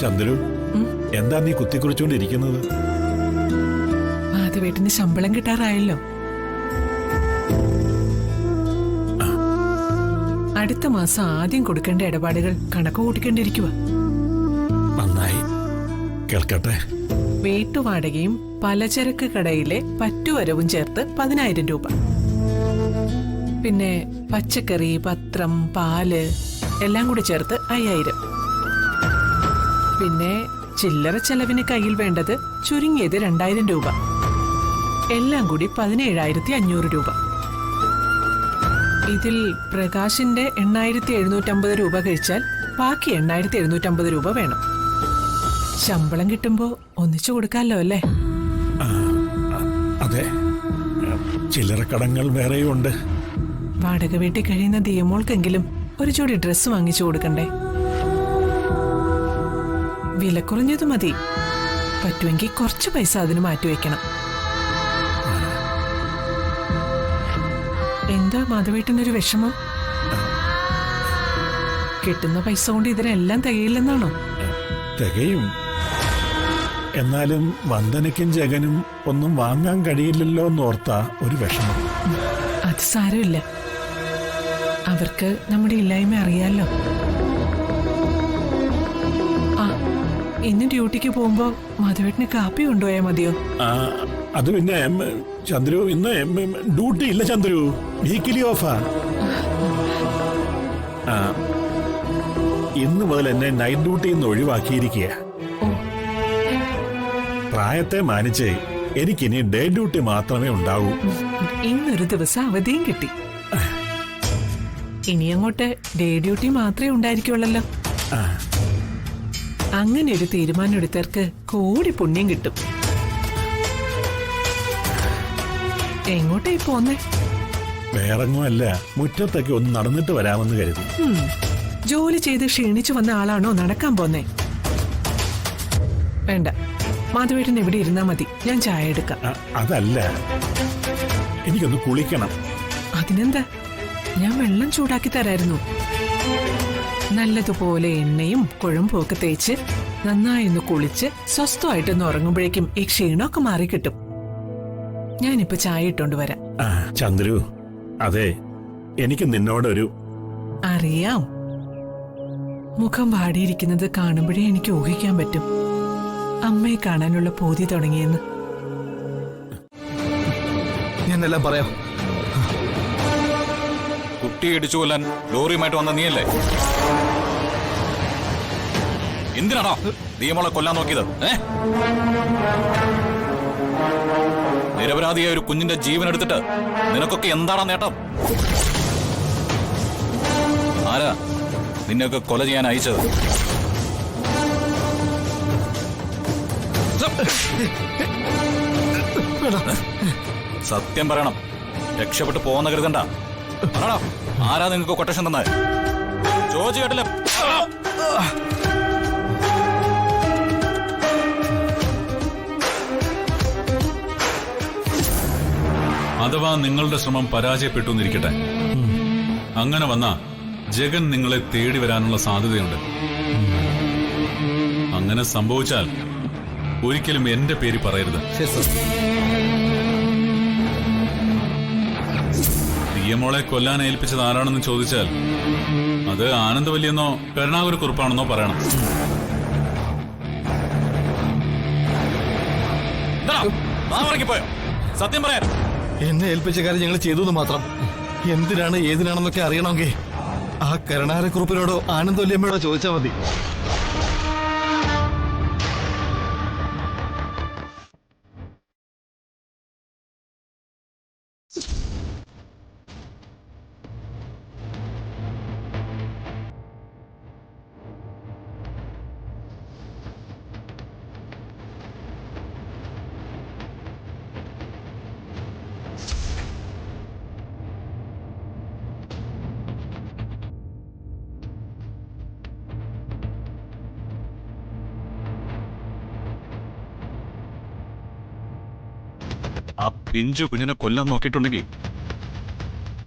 ചന്ദ്രു, എന്താ നീ കുത്തിക്കുറിച്ചോണ്ടിരിക്കുന്നത്? മാധവേട്ടന് ശമ്പളം കിട്ടാറായല്ലോ. അടുത്ത മാസം ആദ്യം കൊടുക്കേണ്ട ഇടപാടുകൾ കണക്ക് കൂട്ടിക്കൊണ്ടിരിക്കുക. നന്നായി, കേൾക്കട്ടെ. വീട്ടുവാടകയും പലചരക്ക് കടയിലെ പറ്റുവരവും ചേർത്ത് 10,000 രൂപ. പിന്നെ പച്ചക്കറി, പത്രം, പാല് എല്ലാം കൂടി ചേർത്ത് 5,000. പിന്നെ ചില്ലറ ചെലവിന് കയ്യിൽ വേണ്ടത് ചുരുങ്ങിയത് 2,000 രൂപ. എല്ലാം കൂടി 17,500 രൂപ. ഇതിൽ പ്രകാശിന്റെ 8,750 രൂപ കഴിച്ചാൽ ബാക്കി 8,750 രൂപ വേണം. ശമ്പളം കിട്ടുമ്പോ ഒന്നിച്ചു കൊടുക്കാമല്ലോ അല്ലേ? അതെ, ചില്ലറ കടങ്ങൾ വേറെയും ഉണ്ട്. വാടക വീട്ടിൽ കഴിയുന്ന ദിയമോൾക്കെങ്കിലും ഒരു ജോഡി ഡ്രസ്സ് വാങ്ങിച്ചു കൊടുക്കണ്ടേ? വില കുറഞ്ഞത് മതി. പറ്റുമെങ്കിൽ കുറച്ച് പൈസ അതിന് മാറ്റിവെക്കണം. എന്താ മാധവേട്ടനൊരു വിഷമം? കിട്ടുന്ന പൈസ കൊണ്ട് ഇതിനെല്ലാം തികയില്ലെന്നാണോ? തികയും. എന്നാലും വന്ദനയ്ക്കും ജഗനും ഒന്നും വാങ്ങാൻ കഴിയില്ലല്ലോ എന്നോർത്താ ഒരു വിഷമം. അത് സാരമില്ല, അവർക്ക് നമ്മുടെ ഇല്ലായ്മ അറിയാലോ. ആ, ഇന്ന് ഡ്യൂട്ടിക്ക് പോകുമ്പോ മാധവേട്ടന് കാപ്പി കൊണ്ടുപോയാൽ മതിയോ? അത് പിന്നെ ചന്ദ്രു, ഇന്ന് ഡ്യൂട്ടി ഇല്ല ചന്ദ്രു, വീക്കിലി ഓഫാ. ഇന്ന് മുതൽ എന്നെ നൈറ്റ് ഡ്യൂട്ടിയിൽ നിന്ന് ഒഴിവാക്കിയിരിക്കുക. പ്രായത്തെ മാനിച്ച് എനിക്കിനി ഡേ ഡ്യൂട്ടി മാത്രമേ ഉണ്ടാവൂ. ഇന്നൊരു ദിവസം അവധിയും കിട്ടി. ഇനി അങ്ങോട്ട് ഡേ ഡ്യൂട്ടി മാത്രമേ ഉണ്ടായിരിക്കുള്ളല്ലോ. അങ്ങനെ ഒരു തീരുമാനം എടുത്തവർക്ക് കോടി പുണ്യം കിട്ടും. എങ്ങോട്ടായി പോന്നേ? വേറെങ്ങുമല്ല, മുറ്റത്തൊക്കെ ഒന്ന് നടന്നിട്ട് വരാമെന്ന് കരുതി. ജോലി ചെയ്ത് ക്ഷീണിച്ചു വന്ന ആളാണോ നടക്കാൻ പോന്നേ? വേണ്ട, മാധവേട്ടൻ ഇവിടെ ഇരുന്നാ മതി, ഞാൻ ചായ എടുക്കാം. അതല്ല, എനിക്കൊന്ന് കുളിക്കണം. അതിനെന്താ, ഞാൻ വെള്ളം ചൂടാക്കി തരായിരുന്നു. നല്ലതുപോലെ എണ്ണയും കുഴമ്പും ഒക്കെ തേച്ച് നന്നായി ഒന്ന് കുളിച്ച് സ്വസ്ഥമായിട്ടൊന്ന് ഉറങ്ങുമ്പോഴേക്കും ഈ ക്ഷീണമൊക്കെ മാറിക്കിട്ടും. ഞാനിപ്പോ ചായ ഇട്ടോണ്ട് വരാം. ചന്ദ്രു, അതെ, എനിക്ക് നിന്നോടൊരു... അറിയാം, മുഖം വാടിയിരിക്കുന്നത് കാണുമ്പോഴേ എനിക്ക് ഊഹിക്കാൻ പറ്റും അമ്മയെ കാണാനുള്ള പൂതി തുടങ്ങിയെന്ന്. ഞാനെല്ലാം പറയാം. കുട്ടി ഇടിച്ചു കൊല്ലാൻ ലോറിയുമായിട്ട് വന്ന നീയല്ലേ? എന്തിനാണോ ദിയമോളെ കൊല്ലാൻ നോക്കിയത്? നിരപരാധിയായ ഒരു കുഞ്ഞിന്റെ ജീവൻ എടുത്തിട്ട് നിനക്കൊക്കെ എന്താണ് നേട്ടം? ആരാ നിന്നെയൊക്കെ കൊല ചെയ്യാൻ അയച്ചത്? സത്യം പറയണം, രക്ഷപ്പെട്ടു പോകുന്ന കരുതണ്ട. ആരാ നിങ്ങൾക്ക് കൊട്ടേഷൻ തന്നത്? ചോദിച്ചു കേട്ടില്ല. അഥവാ നിങ്ങളുടെ ശ്രമം പരാജയപ്പെട്ടു എന്നിരിക്കട്ടെ, അങ്ങനെ വന്നാ ജഗൻ നിങ്ങളെ തേടി വരാനുള്ള സാധ്യതയുണ്ട്. അങ്ങനെ സംഭവിച്ചാൽ ഒരിക്കലും എന്റെ പേര് പറയരുത്. ദിയമോളെ കൊല്ലാൻ ഏൽപ്പിച്ചത് ആരാണെന്ന് ചോദിച്ചാൽ അത് ആനന്ദവല്ലിയെന്നോ കരുണാകരക്കുറുപ്പാണെന്നോ പറയണം. സത്യം പറയാൻ എന്നെ ഏൽപ്പിച്ച കാര്യം ഞങ്ങൾ ചെയ്തു മാത്രം. എന്തിനാണ് ഏതിനാണെന്നൊക്കെ അറിയണമെങ്കിൽ ആ കരുണാകരക്കുറുപ്പിനോടോ ആനന്ദവല്ലിയമ്മയോടോ ചോദിച്ചാൽ മതി. ആ പിഞ്ചു കുഞ്ഞിനെ കൊല്ലാൻ നോക്കിയിട്ടുണ്ടെങ്കിൽ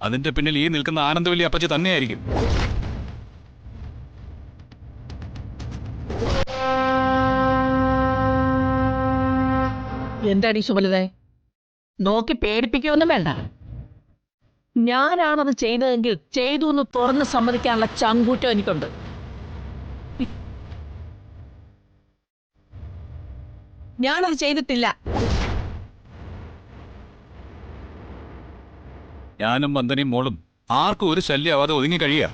അതിന്റെ പിന്നിൽ ഈ നിൽക്കുന്ന ആനന്ദവല്ലി അപ്പച്ചി തന്നെയായിരിക്കും. എന്താടി സുമലതേ, നോക്കി പേടിപ്പിക്കുകയൊന്നും വേണ്ട. ഞാനാണത് ചെയ്തതെങ്കിൽ ചെയ്തു എന്ന് തുറന്ന് സമ്മതിക്കാനുള്ള ചങ്കൂറ്റം എനിക്കുണ്ട്. ഞാനത് ചെയ്തിട്ടില്ല. ഞാനും വന്ദനയും മോളും ആർക്കും ഒരു ശല്യമാവാതെ ഒതുങ്ങി കഴിയുക.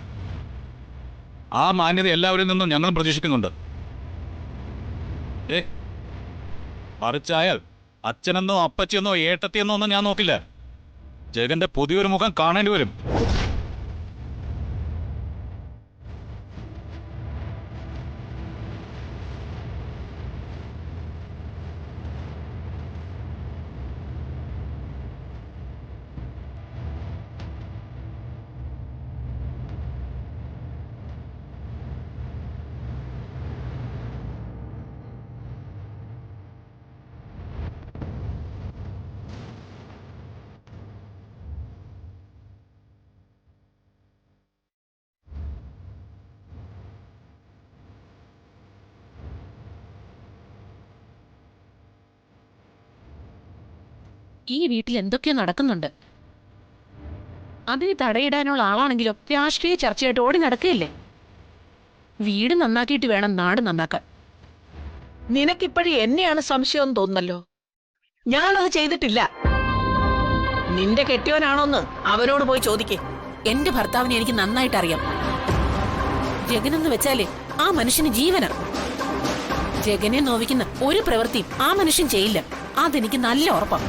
ആ മാന്യത എല്ലാവരിൽ നിന്നും ഞങ്ങളും പ്രതീക്ഷിക്കുന്നുണ്ട്. മറിച്ചായാൽ അച്ഛനെന്നോ അപ്പച്ചിയെന്നോ ഏട്ടത്തിയെന്നോ ഒന്നും ഞാൻ നോക്കില്ല. ജഗന്റെ പുതിയൊരു മുഖം കാണേണ്ടി വരും. ഈ വീട്ടിൽ എന്തൊക്കെയോ നടക്കുന്നുണ്ട്. അതിന് തടയിടാനുള്ള ആളാണെങ്കിലോ രാഷ്ട്രീയ ചർച്ചയായിട്ട് ഓടി നടക്കുകയില്ലേ. വീട് നന്നാക്കിയിട്ട് വേണം നാട് നന്നാക്കാൻ. നിനക്കിപ്പോഴും എന്നെയാണ് സംശയം തോന്നുന്നല്ലോ. ഞാനത് ചെയ്തിട്ടില്ല. നിന്റെ കെട്ടിയവനാണോന്ന് അവനോട് പോയി ചോദിക്കേ. എന്റെ ഭർത്താവിനെ എനിക്ക് നന്നായിട്ട് അറിയാം. ജഗനെന്ന് വെച്ചാലേ ആ മനുഷ്യന് ജീവനാ. ജഗനെ നോവിക്കുന്ന ഒരു പ്രവൃത്തിയും ആ മനുഷ്യൻ ചെയ്യില്ല. അതെനിക്ക് നല്ല ഉറപ്പാണ്.